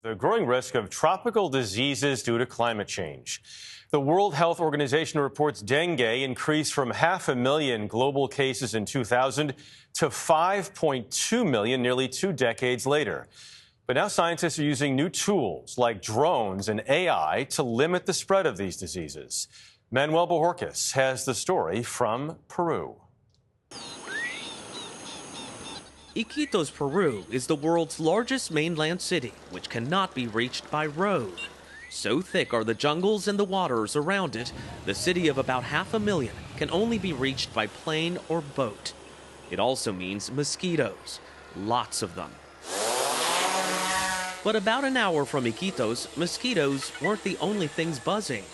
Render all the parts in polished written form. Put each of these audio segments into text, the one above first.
The growing risk of tropical diseases due to climate change. The World Health Organization reports dengue increased from 500,000 global cases in 2000 to 5.2 million nearly 2 decades later. But now scientists are using new tools like drones and AI to limit the spread of these diseases. Manuel Bojorquez has the story from Peru. Iquitos, Peru is the world's largest mainland city, which cannot be reached by road. So thick are the jungles and the waters around it, the city of about 500,000 can only be reached by plane or boat. It also means mosquitoes, lots of them. But about an hour from Iquitos, mosquitoes weren't the only things buzzing.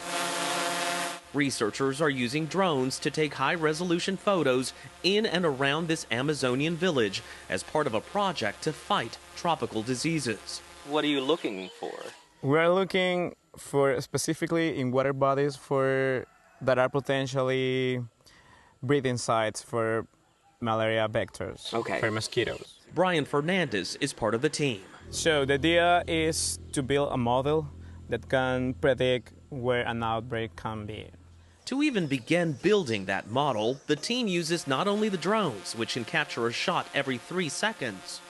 Researchers are using drones to take high-resolution photos in and around this Amazonian village as part of a project to fight tropical diseases. What are you looking for? We're looking for specifically in water bodies that are potentially breeding sites for malaria vectors, for mosquitoes. Brian Fernandez is part of the team. So the idea is to build a model that can predict where an outbreak can be. To even begin building that model, the team uses not only the drones, which can capture a shot every 3 seconds,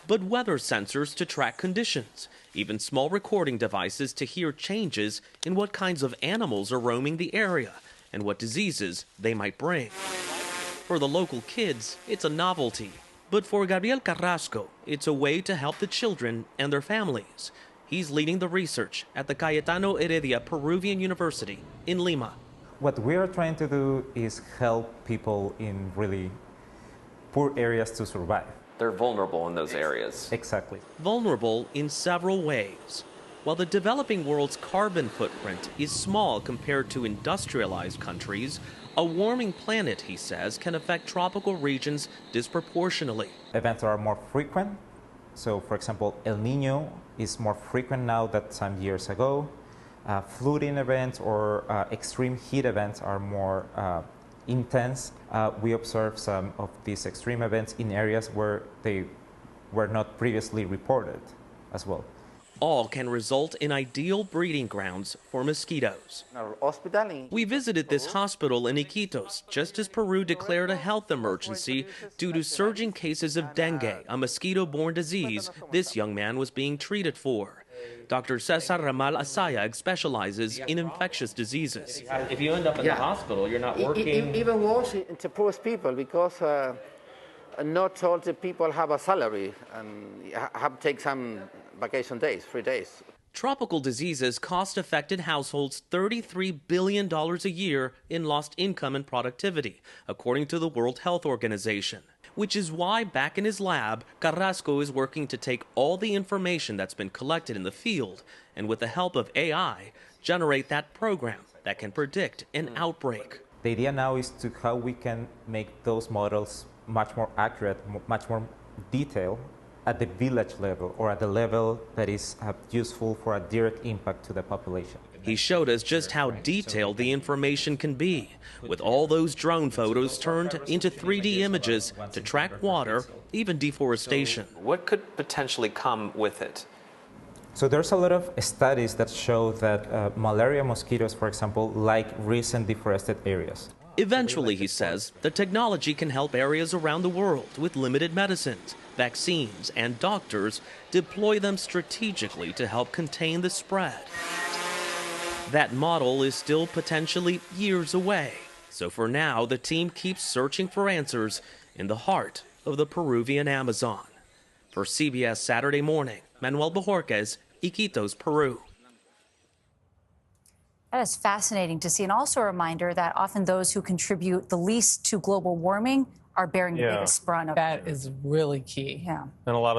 but weather sensors to track conditions, even small recording devices to hear changes in what kinds of animals are roaming the area and what diseases they might bring. For the local kids, it's a novelty. But for Gabriel Carrasco, it's a way to help the children and their families. He's leading the research at the Cayetano Heredia Peruvian University in Lima. What we are trying to do is help people in really poor areas to survive. They're vulnerable in those areas. Exactly. Vulnerable in several ways. While the developing world's carbon footprint is small compared to industrialized countries, a warming planet, he says, can affect tropical regions disproportionately. Events are more frequent. So, for example, El Niño is more frequent now than some years ago. Flooding events or extreme heat events are more intense. We observe some of these extreme events in areas where they were not previously reported as well. All can result in ideal breeding grounds for mosquitoes. We visited this hospital in Iquitos just as Peru declared a health emergency due to surging cases of dengue, a mosquito-borne disease this young man was being treated for. Dr. Cesar Ramal Asayag specializes in infectious diseases. If you end up in the hospital, you're not working. Even worse to poor people, because not all the people have a salary and have to take some vacation days, 3 days. Tropical diseases cost affected households $33 billion a year in lost income and productivity, according to the World Health Organization. Which is why, back in his lab, Carrasco is working to take all the information that's been collected in the field and, with the help of AI, generate that program that can predict an outbreak. The idea now is to how we can make those models much more accurate, much more detailed at the village level or at the level that is useful for a direct impact to the population. He showed us just how detailed the information can be, with all those drone photos turned into 3D images to track water, even deforestation. What could potentially come with it? So there's a lot of studies that show that malaria mosquitoes, for example, like recent deforested areas. Eventually, he says, the technology can help areas around the world with limited medicines, vaccines, and doctors deploy them strategically to help contain the spread. That model is still potentially years away. So for now, the team keeps searching for answers in the heart of the Peruvian Amazon. For CBS Saturday Morning, Manuel Bojorquez, Iquitos, Peru. That is fascinating to see, and also a reminder that often those who contribute the least to global warming are bearing the biggest brunt of it. That is really key. Yeah. And a lot of